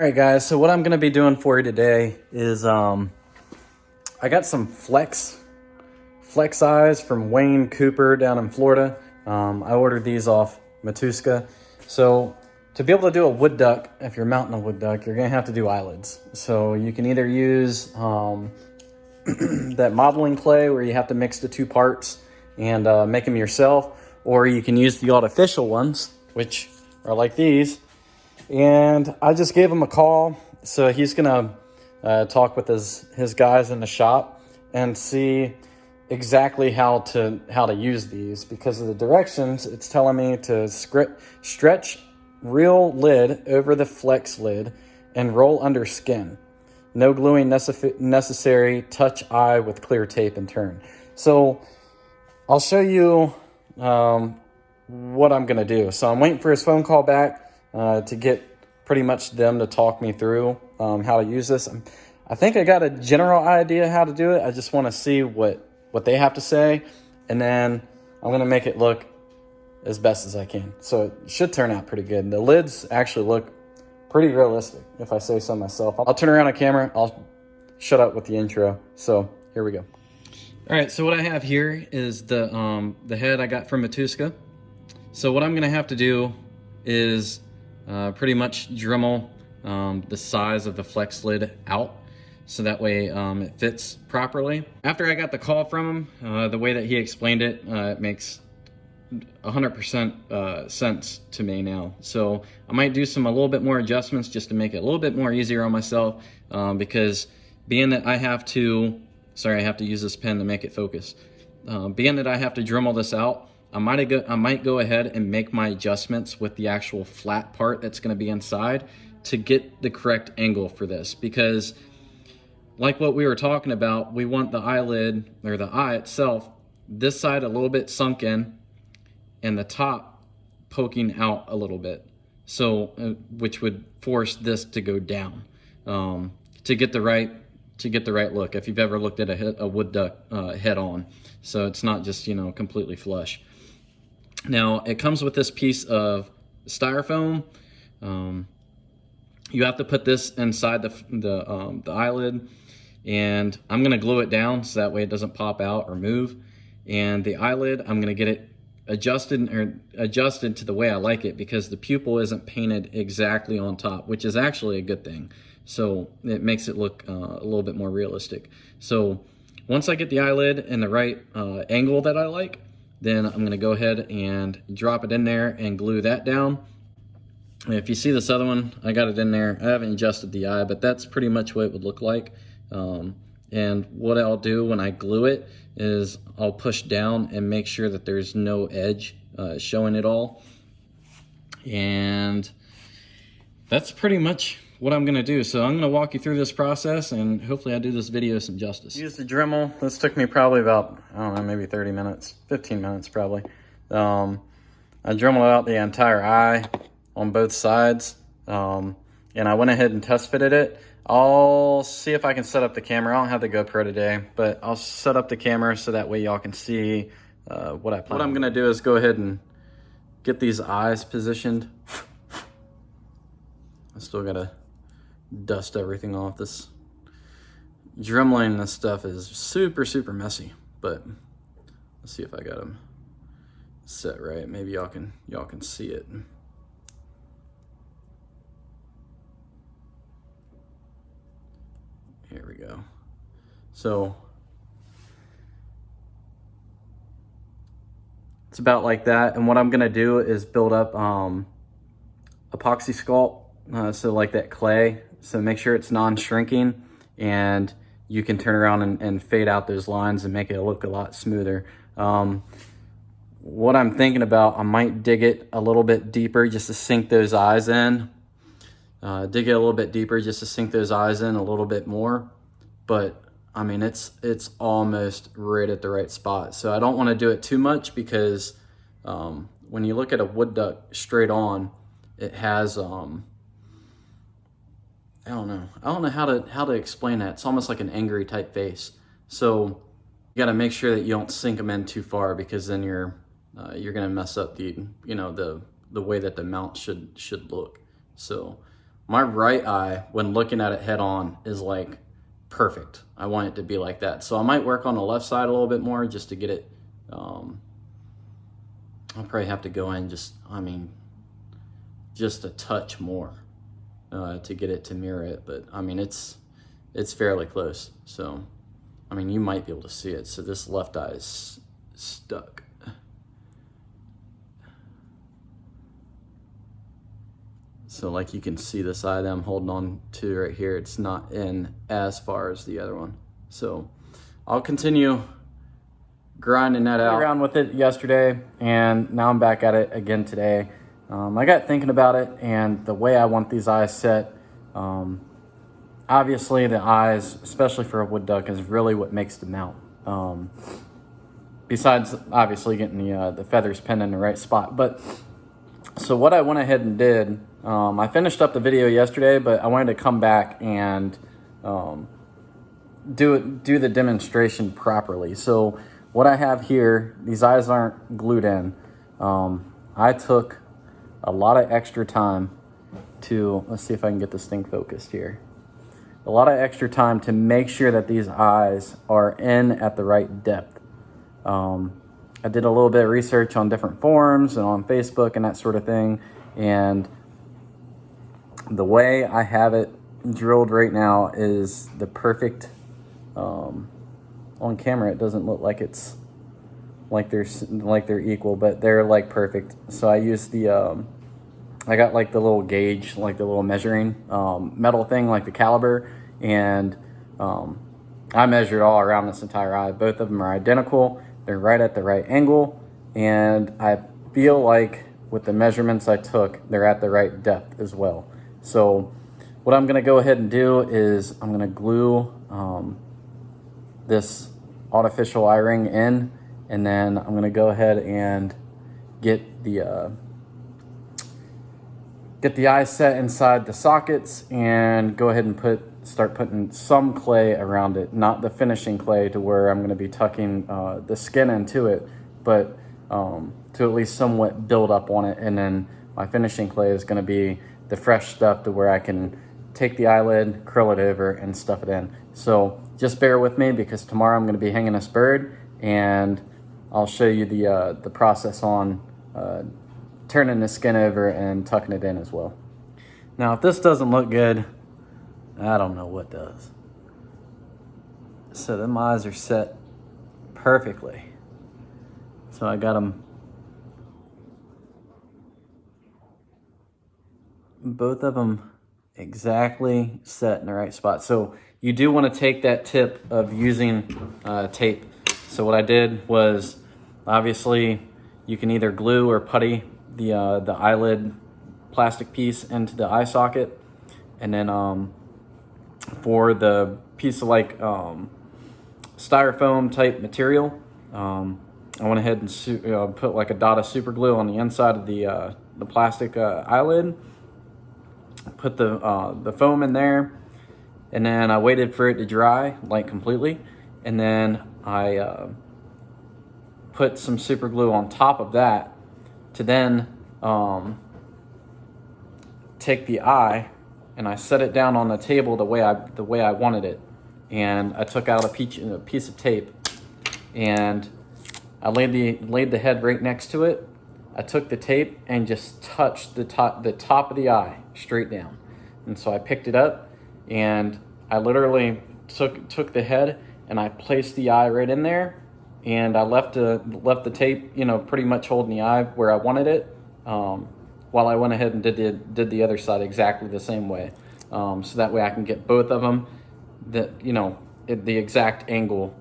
All right, guys, so what I'm going to be doing for you today is I got some flex eyes from Wayne Cooper down in Florida. I ordered these off Matuska. So to be able to do a wood duck, if you're mounting a wood duck, you're going to have to do eyelids. So you can either use that modeling clay where you have to mix the two parts and make them yourself, or you can use the artificial ones, which are like these. And I just gave him a call, so he's gonna talk with his guys in the shop and see exactly how to use these. Because of the directions, it's telling me to stretch real lid over the flex lid and roll under skin. No gluing necessary. Touch eye with clear tape and turn. So I'll show you what I'm gonna do. So I'm waiting for his phone call back to get pretty much them to talk me through how to use this. I think I got a general idea how to do it. I just want to see what they have to say, and then I'm going to make it look as best as I can. So it should turn out pretty good. The lids actually look pretty realistic, if I say so myself. I'll turn around on camera. I'll shut up with the intro. So here we go. All right, so what I have here is the head I got from Matuska. So what I'm going to have to do is pretty much Dremel the size of the flex lid out, so that way it fits properly. After I got the call from him, the way that he explained it, it makes 100% sense to me now. So I might do a little bit more adjustments just to make it a little bit more easier on myself, because being that I have to, sorry, I have to use this pen to make it focus. Being that I have to Dremel this out, I might go ahead and make my adjustments with the actual flat part that's going to be inside to get the correct angle for this. Because like what we were talking about, we want the eyelid, or the eye itself, this side a little bit sunk in and the top poking out a little bit. So which would force this to go down to get the right look, if you've ever looked at a wood duck head on. So it's not just, completely flush. Now it comes with this piece of styrofoam. You have to put this inside the eyelid, and I'm gonna glue it down so that way it doesn't pop out or move. And the eyelid, I'm gonna get it adjusted to the way I like it, because the pupil isn't painted exactly on top, which is actually a good thing. So it makes it look a little bit more realistic. So once I get the eyelid in the right angle that I like, then I'm gonna go ahead and drop it in there and glue that down. If you see this other one, I got it in there. I haven't adjusted the eye, but that's pretty much what it would look like. And what I'll do when I glue it is I'll push down and make sure that there's no edge showing at all. And that's pretty much what I'm gonna do. So I'm gonna walk you through this process, and hopefully I do this video some justice. Use the Dremel. This took me probably about, I don't know, maybe 30 minutes, 15 minutes probably. I Dremeled out the entire eye on both sides, and I went ahead and test fitted it. I'll see if I can set up the camera. I don't have the GoPro today, but I'll set up the camera so that way y'all can see what I plan. What I'm gonna do is go ahead and get these eyes positioned. I still gotta dust everything off. This Dremeling this stuff is super messy, but let's see if I got them set right. Maybe y'all can see it. Here we go. So it's about like that, and what I'm gonna do is build up epoxy sculpt, so like that clay. So make sure it's non-shrinking, and you can turn around and fade out those lines and make it look a lot smoother. What I'm thinking about, I might dig it a little bit deeper just to sink those eyes in. Dig it a little bit deeper just to sink those eyes in a little bit more. But I mean, it's almost right at the right spot. So I don't want to do it too much, because when you look at a wood duck straight on, it has I don't know how to explain that. It's almost like an angry type face. So you got to make sure that you don't sink them in too far, because then you're gonna mess up the way that the mount should look. So my right eye, when looking at it head on, is like perfect. I want it to be like that. So I might work on the left side a little bit more just to get it. I'll probably have to go in just a touch more to get it to mirror it. But I mean, it's fairly close. So, I mean, you might be able to see it. So this left eye is stuck. So like you can see this eye that I'm holding on to right here, it's not in as far as the other one. So I'll continue grinding that out. I around with it yesterday, and now I'm back at it again today. I got thinking about it and the way I want these eyes set. Obviously the eyes, especially for a wood duck, is really what makes the mount. Besides obviously getting the feathers pinned in the right spot. But so what I went ahead and did, I finished up the video yesterday, but I wanted to come back and do the demonstration properly. So what I have here, these eyes aren't glued in. I took a lot of extra time to, let's see if I can get this thing focused here. A lot of extra time to make sure that these eyes are in at the right depth. I did a little bit of research on different forums and on Facebook and that sort of thing. And the way I have it drilled right now is the perfect, on camera it doesn't look like it's like they're equal, but they're like perfect. So I used I got like the little gauge, like the little measuring metal thing, like the caliber, and I measured all around this entire eye. Both of them are identical. They're right at the right angle, and I feel like with the measurements I took, they're at the right depth as well. So what I'm gonna go ahead and do is I'm gonna glue this artificial eye ring in, and then I'm gonna go ahead and get the eye set inside the sockets and go ahead and start putting some clay around it, not the finishing clay to where I'm going to be tucking the skin into it, but to at least somewhat build up on it. And then my finishing clay is going to be the fresh stuff to where I can take the eyelid, curl it over, and stuff it in. So just bear with me, because tomorrow I'm going to be hanging this bird, and I'll show you the process on turning the skin over and tucking it in as well. Now, if this doesn't look good, I don't know what does. So them eyes are set perfectly. So I got them, both of them exactly set in the right spot. So you do want to take that tip of using tape. So what I did was, obviously you can either glue or putty the eyelid plastic piece into the eye socket, and then for the piece of like styrofoam type material, I went ahead and put like a dot of super glue on the inside of the plastic eyelid, put the foam in there, and then I waited for it to dry like completely, and then I put some super glue on top of that to then take the eye, and I set it down on the table the way I wanted it. And I took out a piece of tape, and I laid the head right next to it. I took the tape and just touched the top of the eye straight down. And so I picked it up, and I literally took the head and I placed the eye right in there, and I left the tape, pretty much holding the eye where I wanted it, while I went ahead and did the other side exactly the same way. So that way I can get both of them at the exact angle,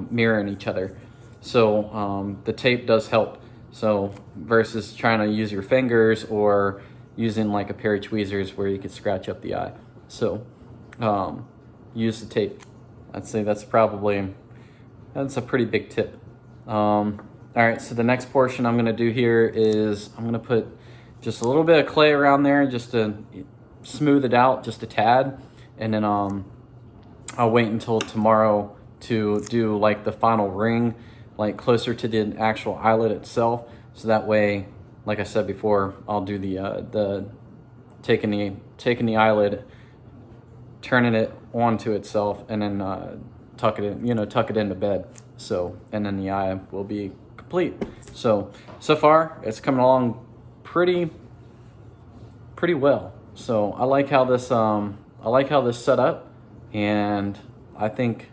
mirroring each other. So the tape does help. So versus trying to use your fingers or using like a pair of tweezers where you could scratch up the eye. So use the tape. I'd say that's a pretty big tip. All right, so the next portion I'm gonna do here is I'm gonna put just a little bit of clay around there just to smooth it out just a tad. And then I'll wait until tomorrow to do like the final ring, like closer to the actual eyelid itself. So that way, like I said before, I'll do the taking the eyelid, turning it onto itself, and then tuck it in, tuck it into bed. So, and then the eye will be complete. So far it's coming along pretty well. So I like how this set up, and I think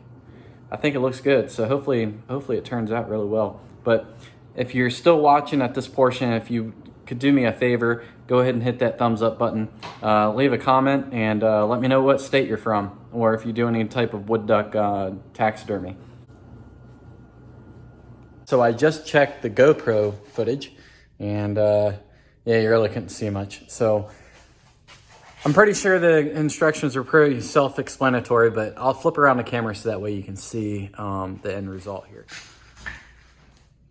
it looks good. So hopefully it turns out really well. But if you're still watching at this portion, if you could do me a favor, go ahead and hit that thumbs up button, leave a comment, and let me know what state you're from, or if you do any type of wood duck taxidermy. So I just checked the GoPro footage, and yeah, you really couldn't see much. So I'm pretty sure the instructions are pretty self-explanatory, but I'll flip around the camera so that way you can see the end result here.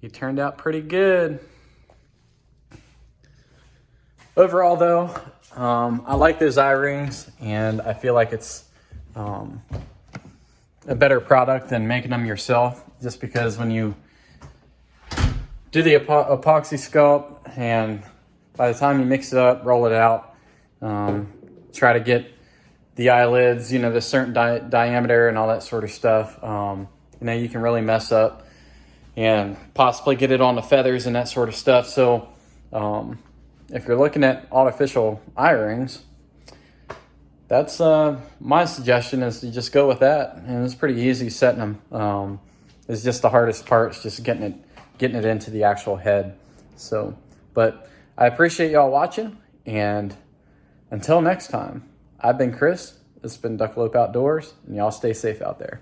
You turned out pretty good. Overall though, I like those eye rings, and I feel like it's a better product than making them yourself, just because when you do the epoxy sculpt, and by the time you mix it up, roll it out, try to get the eyelids, the certain diameter and all that sort of stuff, you can really mess up and possibly get it on the feathers and that sort of stuff. So if you're looking at artificial eye rings, that's my suggestion, is to just go with that. And it's pretty easy setting them. It's just the hardest part, is just getting it into the actual head. So, but I appreciate y'all watching, and until next time, I've been Chris. This has been Duckalope Outdoors, and y'all stay safe out there.